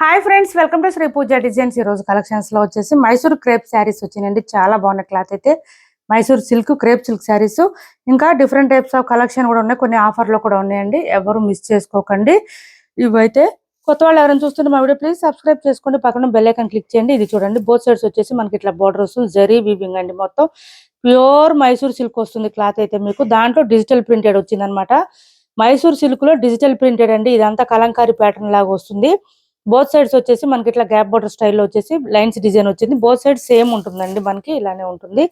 Hi friends, welcome to Shri Pooja designs. ఈ రోజు collections లో వచ్చేసి మైసూర్ క్రేప్ శారీస్ వచ్చినాయండి. చాలా బాగున్న క్లాత్ అయితే Mysore silk crepe silk saris. ఇంకా డిఫరెంట్ టైప్స్ ఆఫ్ కలెక్షన్ కూడా ఉన్నాయి, కొన్ని ఆఫర్లో కూడా ఉన్నాయండి. ఎవరు మిస్ చేసుకోకండి. ఇవైతే కొత్త వాళ్ళు ఎవరైనా చూస్తుంటే మా వీడియో ప్లీజ్ సబ్స్క్రైబ్ చేసుకోండి, పక్కన బెల్ ఐకాన్ క్లిక్ చేయండి. ఇది చూడండి, బోత్ సైడ్స్ వచ్చేసి మనకి ఇట్లా బోర్డర్ వస్తుంది, జరీ వీవింగ్ అండి. మొత్తం ప్యూర్ మైసూర్ సిల్క్ వస్తుంది క్లాత్ అయితే మీకు. దాంట్లో డిజిటల్ ప్రింటెడ్ వచ్చింది అనమాట. మైసూర్ సిల్క్ లో డిజిటల్ ప్రింటెడ్ అండి. ఇదంతా కలంకారీ ప్యాటర్న్ లాగా వస్తుంది. బోత్ సైడ్స్ వచ్చేసి మనకి ఇట్లా గ్యాప్ బోర్డర్ స్టైల్లో వచ్చేసి లైన్స్ డిజైన్ వచ్చింది. బోత్ సైడ్స్ సేమ్ ఉంటుందండి, మనకి ఇలానే ఉంటుంది.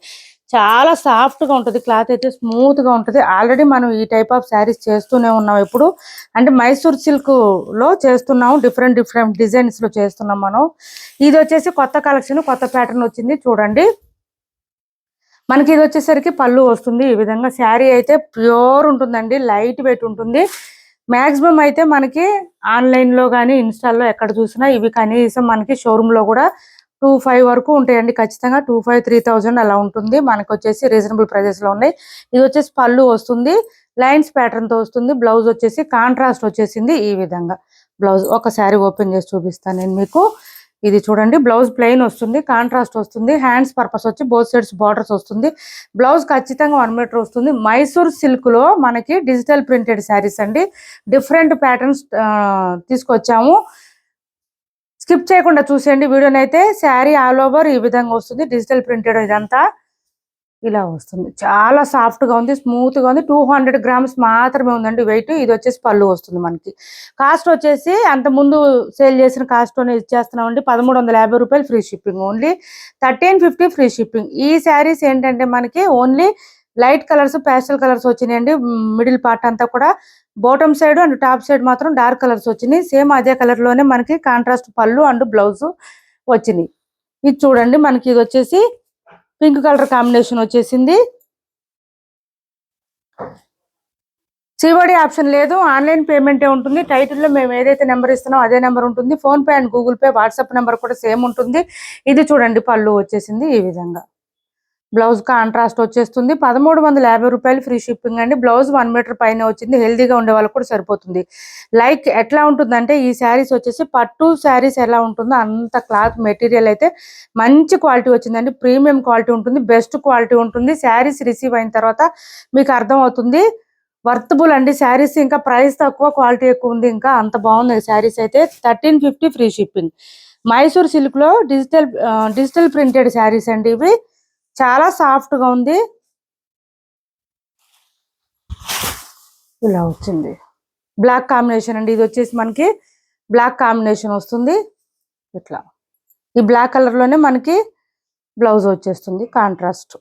చాలా సాఫ్ట్ గా ఉంటుంది క్లాత్ అయితే, స్మూత్ గా ఉంటుంది. ఆల్రెడీ మనం ఈ టైప్ ఆఫ్ శారీస్ చేస్తూనే ఉన్నాం. ఇప్పుడు అంటే మైసూర్ సిల్క్ లో చేస్తున్నాం, డిఫరెంట్ డిఫరెంట్ డిజైన్స్ లో చేస్తున్నాం మనం. ఇది వచ్చేసి కొత్త కలెక్షన్, కొత్త ప్యాటర్న్ వచ్చింది చూడండి. మనకి ఇది వచ్చేసరికి పళ్ళు వస్తుంది. ఈ విధంగా శారీ అయితే ప్యూర్ ఉంటుందండి, లైట్ వెయిట్ ఉంటుంది. మాక్సిమం అయితే మనకి ఆన్లైన్ లో కానీ ఇన్స్టాల్లో ఎక్కడ చూసినా ఇవి కనీసం మనకి షోరూమ్ లో కూడా 2,500 వరకు ఉంటాయండి. ఖచ్చితంగా 2,500 3,000 అలా ఉంటుంది. మనకు వచ్చేసి రీజనబుల్ ప్రైజెస్ లో ఉన్నాయి. ఇది వచ్చేసి పళ్ళు వస్తుంది, లైన్స్ ప్యాటర్న్ తో వస్తుంది. బ్లౌజ్ వచ్చేసి కాంట్రాస్ట్ వచ్చేసింది. ఈ విధంగా బ్లౌజ్ ఒక శారీ ఓపెన్ చేసి చూపిస్తాను నేను మీకు. ఇది చూడండి, బ్లౌజ్ ప్లెయిన్ వస్తుంది, కాంట్రాస్ట్ వస్తుంది. హ్యాండ్స్ పర్పస్ వచ్చి బోత్ సైడ్స్ బార్డర్స్ వస్తుంది. బ్లౌజ్ ఖచ్చితంగా 1 మీటర్ వస్తుంది. మైసూర్ సిల్క్ లో మనకి డిజిటల్ ప్రింటెడ్ శారీస్ అండి. డిఫరెంట్ ప్యాటర్న్స్ తీసుకొచ్చాము. స్కిప్ చేయకుండా చూసేయండి వీడియోని అయితే. శారీ ఆల్ ఓవర్ ఈ విధంగా వస్తుంది, డిజిటల్ ప్రింటెడ్ ఇదంతా ఇలా వస్తుంది. చాలా సాఫ్ట్ గా ఉంది, స్మూత్ గా ఉంది. 200 గ్రామ్స్ మాత్రమే ఉందండి వెయిట్. ఇది వచ్చేసి పళ్ళు వస్తుంది మనకి. కాస్ట్ వచ్చేసి అంత ముందు సేల్ చేసిన కాస్ట్ ఇచ్చేస్తున్నామండి, 1,350 రూపాయలు free shipping. Only 1350 free shipping. ఈ శారీస్ ఏంటంటే మనకి only light colours, pastel colours వచ్చినాయండి. మిడిల్ పార్ట్ అంతా కూడా bottom side and top side మాత్రం డార్క్ కలర్స్ వచ్చినాయి. సేమ్ అదే కలర్ లోనే మనకి కాంట్రాస్ట్ పళ్ళు అండ్ బ్లౌజ్ వచ్చినాయి. ఇది చూడండి, మనకి ఇది వచ్చేసి పింక్ కలర్ కాంబినేషన్ వచ్చేసింది. సిఓడి ఆప్షన్ లేదు, ఆన్లైన్ పేమెంటే ఉంటుంది. టైటిల్లో మేము ఏదైతే నెంబర్ ఇస్తున్నామో అదే నెంబర్ ఉంటుంది. Phone pay and Google pay, WhatsApp number కూడా సేమ్ ఉంటుంది. ఇది చూడండి, పళ్ళు వచ్చేసింది ఈ విధంగా. బ్లౌజ్ కాంట్రాస్ట్ వచ్చేస్తుంది. 1,350 రూపాయలు ఫ్రీ షిప్పింగ్ అండి. బ్లౌజ్ 1 మీటర్ పైన వచ్చింది. హెల్దీగా ఉండే వాళ్ళకి కూడా సరిపోతుంది. లైక్ ఎట్లా ఉంటుందంటే ఈ శారీస్ వచ్చేసి పట్టు శారీస్ ఎలా ఉంటుందో అంత క్లాత్ మెటీరియల్ అయితే మంచి క్వాలిటీ వచ్చిందండి. ప్రీమియం క్వాలిటీ ఉంటుంది, బెస్ట్ క్వాలిటీ ఉంటుంది. శారీస్ రిసీవ్ అయిన తర్వాత మీకు అర్థం అవుతుంది. వర్తబుల్ అండి శారీస్. ఇంకా ప్రైస్ తక్కువ, క్వాలిటీ ఎక్కువ ఉంది. ఇంకా అంత బాగుంది శారీస్ అయితే. 1350 ఫ్రీ షిప్పింగ్. మైసూర్ సిల్క్ లో డిజిటల్ ప్రింటెడ్ శారీస్ అండి ఇవి. చాలా సాఫ్ట్ గా ఉంది. ఇలా వచ్చింది బ్లాక్ కాంబినేషన్ అండి. ఇది వచ్చేసి మనకి బ్లాక్ కాంబినేషన్ వస్తుంది. ఇట్లా ఈ బ్లాక్ కలర్ లోనే మనకి బ్లౌజ్ వచ్చేస్తుంది కాంట్రాస్ట్.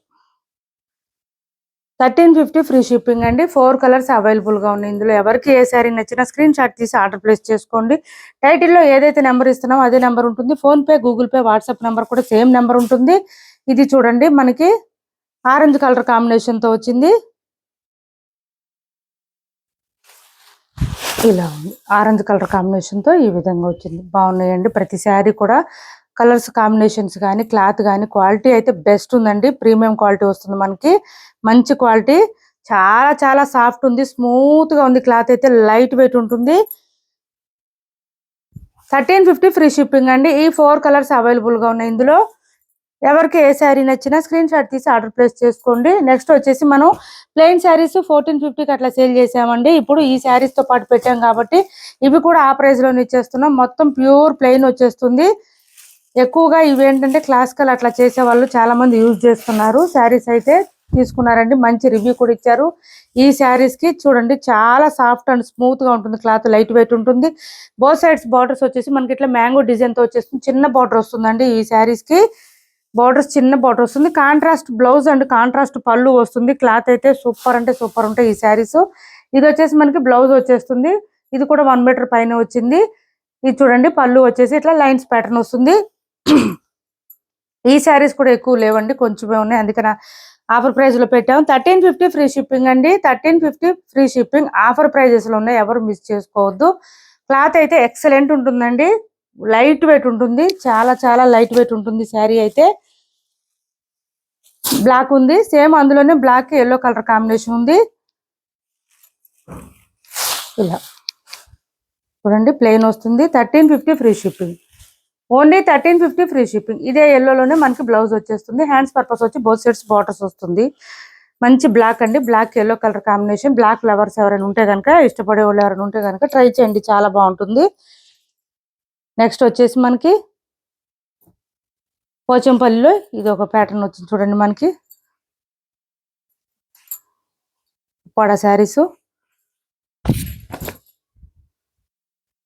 1350 ఫ్రీ షిప్పింగ్ అండి. 4 కలర్స్ అవైలబుల్ గా ఉన్నాయి. ఇందులో ఎవరికి ఏ శారీ నచ్చినా స్క్రీన్ షాట్ తీసి ఆర్డర్ ప్లేస్ చేసుకోండి. టైటిల్లో ఏదైతే నెంబర్ ఇస్తున్నామో అదే నెంబర్ ఉంటుంది. Phone pay, Google pay, WhatsApp number కూడా సేమ్ నెంబర్ ఉంటుంది. ఇది చూడండి, మనకి ఆరెంజ్ కలర్ కాంబినేషన్ తో వచ్చింది. ఇలా ఉంది, ఆరెంజ్ కలర్ కాంబినేషన్ తో ఈ విధంగా వచ్చింది. బాగున్నాయండి ప్రతి శారీ కూడా. కలర్స్ కాంబినేషన్స్ కానీ క్లాత్ కానీ క్వాలిటీ అయితే బెస్ట్ ఉందండి. ప్రీమియం క్వాలిటీ వస్తుంది మనకి, మంచి క్వాలిటీ. చాలా చాలా సాఫ్ట్ ఉంది, స్మూత్ గా ఉంది. క్లాత్ అయితే లైట్ వెయిట్ ఉంటుంది. 1350 ఫ్రీ షిప్పింగ్ అండి. ఈ 4 కలర్స్ అవైలబుల్ గా ఉన్నాయి. ఇందులో ఎవరికి ఏ శారీ నచ్చినా స్క్రీన్ షాట్ తీసి ఆర్డర్ ప్లేస్ చేసుకోండి. నెక్స్ట్ వచ్చేసి మనం ప్లెయిన్ శారీస్ 1450కి అట్లా సేల్ చేసామండి. ఇప్పుడు ఈ శారీస్ తో పాటు పెట్టాం కాబట్టి ఇవి కూడా ఆ ప్రైస్ లోనే ఇచ్చేస్తున్నాం. మొత్తం ప్యూర్ ప్లెయిన్ వచ్చేస్తుంది. ఎక్కువగా ఇవి ఏంటంటే క్లాసికల్ అట్లా చేసే వాళ్ళు చాలా మంది యూజ్ చేస్తున్నారు. శారీస్ అయితే తీసుకున్నారండి, మంచి రివ్యూ కూడా ఇచ్చారు. ఈ శారీస్ కి చూడండి, చాలా సాఫ్ట్ అండ్ స్మూత్ గా ఉంటుంది. క్లాత్ లైట్ వెయిట్ ఉంటుంది. బోత్ సైడ్స్ బార్డర్స్ వచ్చేసి మనకి ఇట్లా మ్యాంగో డిజైన్ తో వచ్చేస్తుంది. చిన్న బార్డర్ వస్తుందండి ఈ శారీస్ కి. బార్డర్స్ చిన్న బార్డర్ వస్తుంది. కాంట్రాస్ట్ బ్లౌజ్ అండ్ కాంట్రాస్ట్ పళ్ళు వస్తుంది. క్లాత్ అయితే సూపర్ అంటే సూపర్ ఉంటాయి ఈ శారీస్. ఇది వచ్చేసి మనకి బ్లౌజ్ వచ్చేస్తుంది. ఇది కూడా 1 మీటర్ పైన వచ్చింది. ఇది చూడండి, పళ్ళు వచ్చేసి ఇట్లా లైన్స్ ప్యాటర్న్ వస్తుంది. ఈ శారీస్ కూడా ఎక్కువ లేవండి, కొంచెమే ఉన్నాయి, అందుకని ఆఫర్ ప్రైస్ లో పెట్టాము. 1350 ఫ్రీ షిప్పింగ్ అండి. 1350 ఫ్రీ షిప్పింగ్ ఆఫర్ ప్రైజెస్ లో ఉన్నాయి, ఎవరు మిస్ చేసుకోవద్దు. క్లాత్ అయితే ఎక్సలెంట్ ఉంటుందండి, లైట్ వెయిట్ ఉంటుంది. చాలా చాలా లైట్ వెయిట్ ఉంటుంది శారీ అయితే. బ్లాక్ ఉంది, సేమ్ అందులోనే బ్లాక్ ఎల్లో కలర్ కాంబినేషన్ ఉంది. ఇలా చూడండి ప్లెయిన్ వస్తుంది, 1350 free shipping. Only 1350 free shipping. ఇదే ఎల్లోలోనే మనకి బ్లౌజ్ వచ్చేస్తుంది. హ్యాండ్స్ పర్పస్ వచ్చి బోత్ సైడ్స్ బార్డర్స్ వస్తుంది. మంచి బ్లాక్ అండి, black yellow colour combination. Black lovers ఎవరైనా ఉంటే కనుక, ఇష్టపడే వాళ్ళు ఎవరైనా ఉంటే కనుక ట్రై చేయండి, చాలా బాగుంటుంది. నెక్స్ట్ వచ్చేసి మనకి పోచంపల్లిలో ఇది ఒక ప్యాటర్న్ వచ్చింది చూడండి, మనకి ఉప్పాడ శారీస్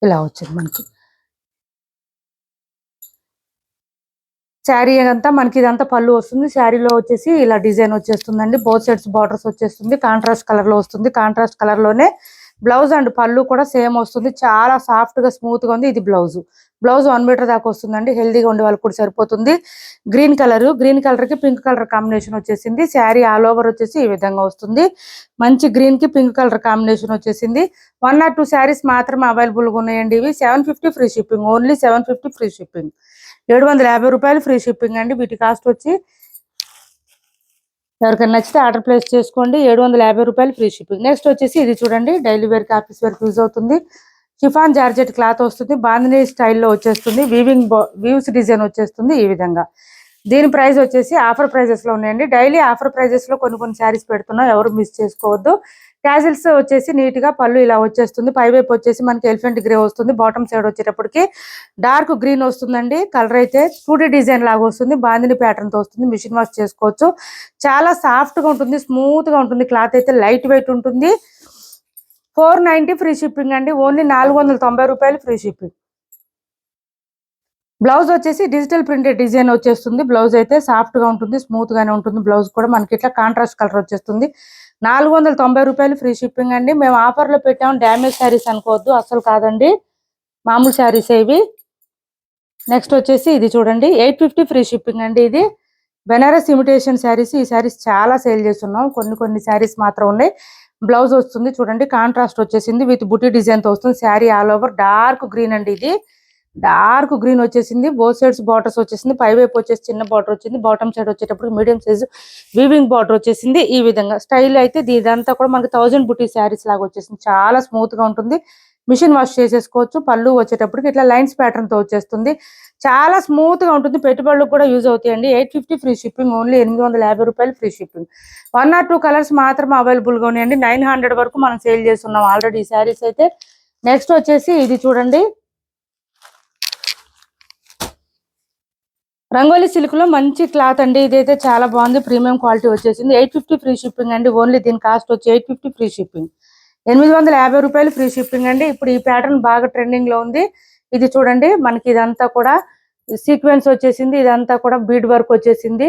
ఇలా వచ్చింది మనకి. శారీ అంతా మనకి ఇదంతా పళ్ళు వస్తుంది. శారీలో వచ్చేసి ఇలా డిజైన్ వచ్చేస్తుందండి. బోత్ సైడ్స్ బార్డర్స్ వచ్చేస్తుంది. కాంట్రాస్ట్ కలర్ లో వస్తుంది. కాంట్రాస్ట్ కలర్ లోనే బ్లౌజ్ అండ్ పళ్ళు కూడా సేమ్ వస్తుంది. చాలా సాఫ్ట్ గా స్మూత్ గా ఉంది. ఇది బ్లౌజ్ 1 మీటర్ దాకా వస్తుందండి. హెల్దీగా ఉండే వాళ్ళకి కూడా సరిపోతుంది. గ్రీన్ కలర్ కి పింక్ కలర్ కాంబినేషన్ వచ్చేసింది. శారీ ఆల్ ఓవర్ వచ్చేసి ఈ విధంగా వస్తుంది. మంచి గ్రీన్ కి పింక్ కలర్ కాంబినేషన్ వచ్చేసింది. 1 or 2 శారీస్ మాత్రమే అవైలబుల్ గా ఉన్నాయండి. ఇవి 750 free shipping. Only 750 free shipping. 750 రూపాయలు ఫ్రీ షిప్పింగ్ అండి. వీటి కాస్ట్ వచ్చి ఎవరికైనా నచ్చితే ఆర్డర్ ప్లేస్ చేసుకోండి. 750 రూపాయలు ఫ్రీ షిప్పింగ్. నెక్స్ట్ వచ్చేసి ఇది చూడండి, డైలీ వేర్ కి ఆఫీస్ వేర్ యూజ్ అవుతుంది. షిఫాన్ జార్జెట్ క్లాత్ వస్తుంది. బాందినీ స్టైల్లో వచ్చేస్తుంది. వీవ్స్ డిజైన్ వచ్చేస్తుంది ఈ విధంగా. దీని ప్రైస్ వచ్చేసి ఆఫర్ ప్రైజెస్ లో ఉన్నాయండి. డైలీ ఆఫర్ ప్రైజెస్ లో కొన్ని శారీస్ పెడుతున్నాం, ఎవరు మిస్ చేసుకోవద్దు. క్యాజిల్స్ వచ్చేసి నీట్ గా పళ్ళు ఇలా వచ్చేస్తుంది. పై వైపు వచ్చేసి మనకి ఎలిఫెంట్ గ్రే వస్తుంది. బాటమ్ సైడ్ వచ్చేటప్పటికి డార్క్ గ్రీన్ వస్తుందండి. కలర్ అయితే 2D డిజైన్ లాగా వస్తుంది. బాందిని ప్యాటర్న్ తో వస్తుంది. మిషన్ వాష్ చేసుకోవచ్చు. చాలా సాఫ్ట్ గా ఉంటుంది, స్మూత్ గా ఉంటుంది. క్లాత్ అయితే లైట్ వెయిట్ ఉంటుంది. 490 ఫ్రీ షిప్పింగ్ అండి. ఓన్లీ 490 రూపాయలు ఫ్రీ షిప్పింగ్. బ్లౌజ్ వచ్చేసి డిజిటల్ ప్రింటెడ్ డిజైన్ వచ్చేస్తుంది. బ్లౌజ్ అయితే సాఫ్ట్ గా ఉంటుంది, స్మూత్ గానే ఉంటుంది. బ్లౌజ్ కూడా మనకి ఇట్లా కాంట్రాస్ట్ కలర్ వచ్చేస్తుంది. 490 రూపాయలు ఫ్రీ షిప్పింగ్ అండి. మేము ఆఫర్ లో పెట్టాము, డ్యామేజ్ శారీస్ అనుకోవద్దు, అసలు కాదండి, మామూలు శారీస్ ఇవి. నెక్స్ట్ వచ్చేసి ఇది చూడండి, 850 ఫ్రీ షిప్పింగ్ అండి. ఇది బెనారస్ ఇమిటేషన్ శారీస్. ఈ శారీస్ చాలా సేల్ చేస్తున్నాం, కొన్ని శారీస్ మాత్రం ఉన్నాయి. బ్లౌజ్ వస్తుంది చూడండి, కాంట్రాస్ట్ వచ్చేసింది విత్ బుటీ డిజైన్ తో వస్తుంది. Sari all over dark green అండి. ఇది డార్క్ గ్రీన్ వచ్చేసింది. బోత్ సైడ్స్ బార్డర్స్ వచ్చేసింది. పై వైపు వచ్చేసి చిన్న బార్డర్ వచ్చింది. బాటమ్ సైడ్ వచ్చేటప్పుడు మీడియం సైజ్ వీవింగ్ బార్డర్ వచ్చేసింది. ఈ విధంగా స్టైల్ అయితే ఇదంతా కూడా మనకి 1000 బుటీ శారీస్ లాగా వచ్చేసింది. చాలా స్మూత్ గా ఉంటుంది. మిషన్ వాష్ చేసేసుకోవచ్చు. పళ్ళు వచ్చేటప్పటికి ఇట్లా లైన్స్ ప్యాటర్న్ తో వచ్చేస్తుంది. చాలా స్మూత్ గా ఉంటుంది. పెట్టుబడులకు కూడా యూజ్ అవుతాయండి. 850 ఫ్రీ షిప్పింగ్. ఓన్లీ 850 రూపాయలు ఫ్రీ షిప్పింగ్. 1 or 2 కలర్స్ మాత్రమే అవైలబుల్ గా ఉన్నాయండి. 900 వరకు మనం సేల్ చేస్తున్నాం ఆల్రెడీ ఈ శారీస్ అయితే. నెక్స్ట్ వచ్చేసి ఇది చూడండి, రంగోలీ సిల్క్ లో మంచి క్లాత్ అండి. ఇదైతే చాలా బాగుంది, ప్రీమియం క్వాలిటీ వచ్చేసింది. 850 ఫ్రీ షిప్పింగ్ అండి. ఓన్లీ దీని కాస్ట్ వచ్చి 850 ఫ్రీ షిప్పింగ్. 850 రూపాయలు ఫ్రీ షిప్పింగ్ అండి. ఇప్పుడు ఈ ప్యాటర్న్ బాగా ట్రెండింగ్ లో ఉంది. ఇది చూడండి, మనకి ఇదంతా కూడా సీక్వెన్స్ వచ్చేసింది. ఇదంతా కూడా బీడ్ వర్క్ వచ్చేసింది.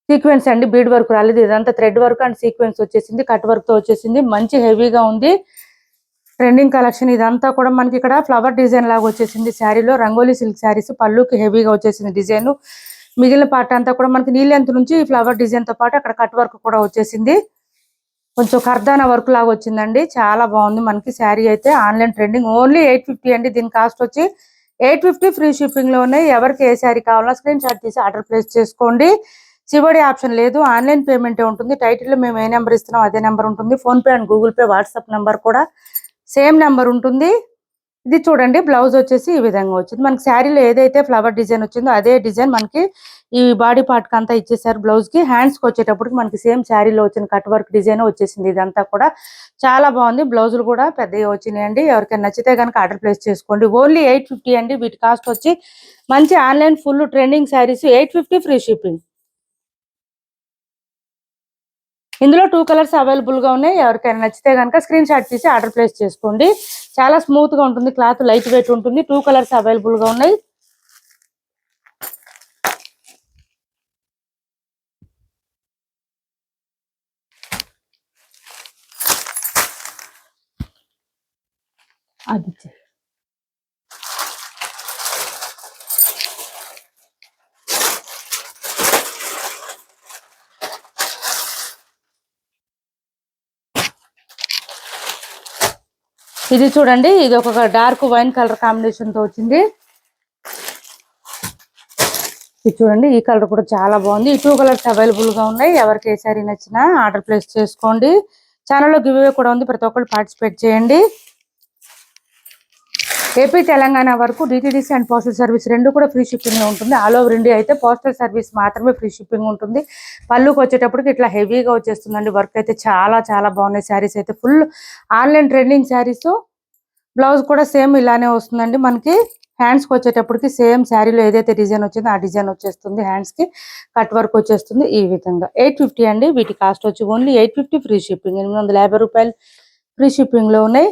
సీక్వెన్స్ అండి, బీడ్ వర్క్ రాలేదు. ఇదంతా థ్రెడ్ వర్క్ అండ్ సీక్వెన్స్ వచ్చేసింది. కట్ వర్క్ తో వచ్చేసింది. మంచి హెవీగా ఉంది, ట్రెండింగ్ కలెక్షన్. ఇదంతా కూడా మనకి ఇక్కడ ఫ్లవర్ డిజైన్ లాగా వచ్చేసింది. శారీలో రంగోలీ సిల్క్ శారీస్. పళ్ళుకి హెవీగా వచ్చేసింది డిజైన్. మిగిలిన పార్ట్ అంతా కూడా మనకి నీ లెంత్ నుంచి ఫ్లవర్ డిజైన్ తో పాటు అక్కడ కట్ వర్క్ కూడా వచ్చేసింది. కొంచెం కర్దానా వర్క్ లాగా వచ్చిందండి. చాలా బాగుంది మనకి శారీ అయితే. Online trending. ఓన్లీ 850 అండి. దీని కాస్ట్ వచ్చి 850 ఫ్రీ షిప్పింగ్ లో ఉన్నాయి. ఎవరికి ఏ శారీ కావాలో స్క్రీన్ షాట్ తీసి ఆర్డర్ ప్లేస్ చేసుకోండి. సివడి ఆప్షన్ లేదు, ఆన్లైన్ పేమెంటే ఉంటుంది. టైటిల్ లో మేము ఏ నెంబర్ ఇస్తున్నాం అదే నెంబర్ ఉంటుంది. Phone pay and Google pay, WhatsApp number కూడా సేమ్ నెంబర్ ఉంటుంది. ఇది చూడండి, బ్లౌజ్ వచ్చేసి ఈ విధంగా వచ్చింది. మనకి శారీలో ఏదైతే ఫ్లవర్ డిజైన్ వచ్చిందో అదే డిజైన్ మనకి ఈ బాడీ పార్ట్ కి అంతా ఇచ్చేసారు. బ్లౌజ్ కి హ్యాండ్స్ కి వచ్చేటప్పటికి మనకి సేమ్ శారీలో వచ్చిన కట్ వర్క్ డిజైన్ వచ్చేసింది. ఇదంతా కూడా చాలా బాగుంది. బ్లౌజులు కూడా పెద్దగా వచ్చినాయండి. ఎవరికైనా నచ్చితే కనుక ఆర్డర్ ప్లేస్ చేసుకోండి. ఓన్లీ 850 అండి. వీటి కాస్ట్ వచ్చి మంచి online full trending saris 850 free shipping. ఇందులో 2 కలర్స్ అవైలబుల్ గా ఉన్నాయి. ఎవరికైనా నచ్చితే కనుక స్క్రీన్ షాట్ తీసి ఆర్డర్ ప్లేస్ చేసుకోండి. చాలా స్మూత్ గా ఉంటుంది, క్లాత్ లైట్ వెయిట్ ఉంటుంది. 2 కలర్స్ అవైలబుల్ గా ఉన్నాయి. అది ఇది చూడండి, ఇది ఒక డార్క్ వైన్ కలర్ కాంబినేషన్ తో వచ్చింది. ఇది చూడండి, ఈ కలర్ కూడా చాలా బాగుంది. ఈ 2 కలర్స్ అవైలబుల్ గా ఉన్నాయి. ఎవరికి ఏ సారీ నచ్చినా ఆర్డర్ ప్లేస్ చేసుకోండి. ఛానల్లో గివ్ అవే కూడా ఉంది, ప్రతి ఒక్కరు పార్టిసిపేట్ చేయండి. ఏపీ తెలంగాణ వరకు డిటిడిసి అండ్ పోస్టల్ సర్వీస్ రెండు కూడా ఫ్రీ షిప్పింగ్ ఉంటుంది. ఆల్ ఓవర్ ఇండియా అయితే పోస్టల్ సర్వీస్ మాత్రమే ఫ్రీ షిప్పింగ్ ఉంటుంది. పళ్ళుకి వచ్చేటప్పటికి ఇట్లా హెవీగా వచ్చేస్తుందండి. వర్క్ అయితే చాలా చాలా బాగున్నాయి. శారీస్ అయితే full online trending saris. Blouse కూడా సేమ్ ఇలానే వస్తుందండి. మనకి హ్యాండ్స్కి వచ్చేటప్పటికి సేమ్ శారీలో ఏదైతే డిజైన్ వచ్చిందో ఆ డిజైన్ వచ్చేస్తుంది. హ్యాండ్స్కి కట్ వర్క్ వచ్చేస్తుంది ఈ విధంగా. 850 అండి. వీటి కాస్ట్ వచ్చి ఓన్లీ 850 ఫ్రీ షిప్పింగ్. 850 రూపాయలు ఫ్రీ షిప్పింగ్లో ఉన్నాయి.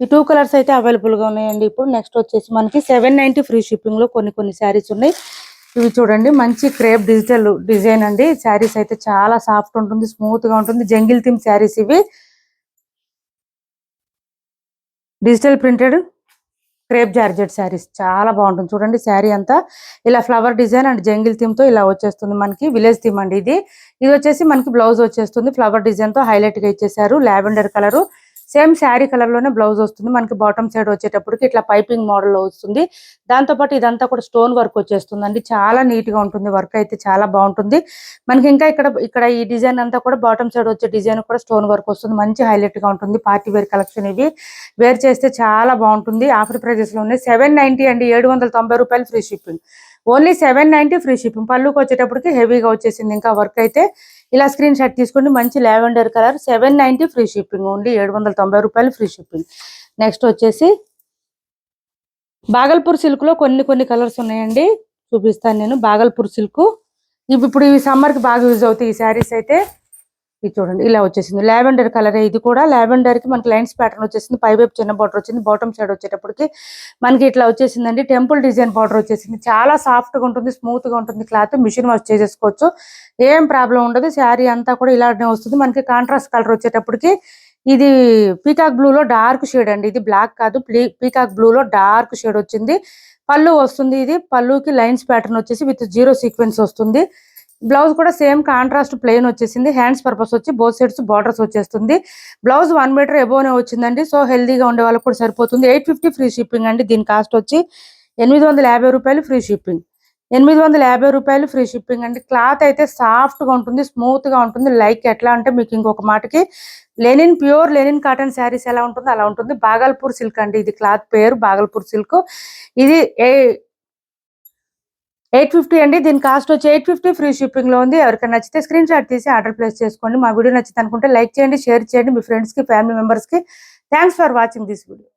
ఈ 2 కలర్స్ అయితే అవైలబుల్గా ఉన్నాయండి. ఇప్పుడు నెక్స్ట్ వచ్చేసి మనకి 790 ఫ్రీ షిప్పింగ్లో కొన్ని శారీస్ ఉన్నాయి. ఇవి చూడండి, మంచి క్రేప్ డిజిటల్ డిజైన్ అండి. శారీస్ అయితే చాలా సాఫ్ట్ ఉంటుంది, స్మూత్గా ఉంటుంది. జంగిల్ థీమ్ శారీస్ ఇవి. Digital printed crepe georgette saris చాలా బాగుంటుంది. చూడండి, శారీ అంతా ఇలా flower design and jungle theme తో ఇలా వచ్చేస్తుంది. మనకి విలేజ్ థీమ్ అండి ఇది. ఇది వచ్చేసి మనకి బ్లౌజ్ వచ్చేస్తుంది. ఫ్లవర్ డిజైన్ తో హైలైట్ గా ఇచ్చేసారు. Lavender colour same sari colour లోనే బ్లౌజ్ వస్తుంది. మనకి బాటమ్ సైడ్ వచ్చేటప్పటికి ఇట్లా పైపింగ్ మోడల్ లో వస్తుంది. దాంతో పాటు ఇదంతా కూడా స్టోన్ వర్క్ వచ్చేస్తుంది అండి. చాలా నీట్ గా ఉంటుంది. వర్క్ అయితే చాలా బాగుంటుంది. మనకి ఇంకా ఇక్కడ ఈ డిజైన్ అంతా కూడా బాటమ్ సైడ్ వచ్చే డిజైన్ కూడా స్టోన్ వర్క్ వస్తుంది. మంచి హైలైట్ గా ఉంటుంది. పార్టీ వేర్ కలెక్షన్ ఇవి. వేర్ చేస్తే చాలా బాగుంటుంది. ఆఫర్ ప్రైజెస్ లో ఉన్నాయి. 790 అండి. 790 రూపాయలు free shipping. Only 790 free shipping. పళ్ళుకి వచ్చేటప్పటికి హెవీగా వచ్చేసింది. ఇంకా వర్క్ అయితే ఇలా స్క్రీన్ షాట్ తీసుకోండి. మంచి lavender colour. 790 free shipping. Only 790 రూపాయలు ఫ్రీ షిప్పింగ్. నెక్స్ట్ వచ్చేసి బాగల్పూర్ సిల్క్ లో కొన్ని కలర్స్ ఉన్నాయండి. చూపిస్తాను నేను. బాగల్పూర్ సిల్క్ ఇప్పుడు ఈ సమ్మర్ కి బాగా యూజ్ అవుతాయి ఈ శారీస్ అయితే. ఇది చూడండి, ఇలా వచ్చేసింది. Lavender colour. ఇది కూడా లావెండర్ కి మనకి లైన్స్ ప్యాటర్న్ వచ్చేసింది. పై వైపు చిన్న బార్డర్ వచ్చింది. బాటమ్ సైడ్ వచ్చేటప్పటికి మనకి ఇట్లా వచ్చేసిందండి. టెంపుల్ డిజైన్ బార్డర్ వచ్చేసింది. చాలా సాఫ్ట్ గా ఉంటుంది, స్మూత్ గా ఉంటుంది. క్లాత్ మిషన్ వాష్ చేసేసుకోవచ్చు, ఏం ప్రాబ్లం ఉండదు. శారీ అంతా కూడా ఇలానే వస్తుంది. మనకి కాంట్రాస్ట్ కలర్ వచ్చేటప్పటికి ఇది పీకాక్ బ్లూ లో డార్క్ షేడ్ అండి. ఇది బ్లాక్ కాదు, పీకాక్ బ్లూ లో డార్క్ షేడ్ వచ్చింది. పళ్ళు వస్తుంది. ఇది పళ్ళుకి లైన్స్ ప్యాటర్న్ వచ్చేసి విత్ 0 సీక్వెన్స్ వస్తుంది. బ్లౌజ్ కూడా సేమ్ కాంట్రాస్ట్ ప్లెయిన్ వచ్చేసింది. హ్యాండ్స్ పర్పస్ వచ్చి బోత్ సైడ్స్ బార్డర్స్ వచ్చేస్తుంది. బ్లౌజ్ 1 మీటర్ ఎబోనే వచ్చిందండి. సో హెల్దీగా ఉండే వాళ్ళకి కూడా సరిపోతుంది. 850 ఫ్రీ షిప్పింగ్ అండి. దీని కాస్ట్ వచ్చి 850 రూపాయలు ఫ్రీ షిప్పింగ్. 850 రూపాయలు ఫ్రీ షిప్పింగ్ అండి. క్లాత్ అయితే సాఫ్ట్ గా ఉంటుంది, స్మూత్ గా ఉంటుంది. లైక్ ఎట్లా అంటే మీకు ఇంకొక మాటకి linen, pure linen cotton saris ఎలా ఉంటుందో అలా ఉంటుంది. బాగల్పూర్ సిల్క్ అండి. ఇది క్లాత్ పేరు బాగల్పూర్ సిల్క్. ఇది 850 అండి. దీని కాస్ట్ వచ్చి 850 ఫ్రీ షిప్పింగ్ లో ఉంది. ఎవరికైనా నచ్చితే స్క్రీన్ షాట్ తీసి ఆర్డర్ ప్లేస్ చేసుకోండి. మా వీడియో నచ్చితే అనుకుంటే లైక్ చేయండి, షేర్ చేయండి మీ ఫ్రెండ్స్ కి, ఫ్యామిలీ మెంబర్స్ కి. Thanks for watching this video.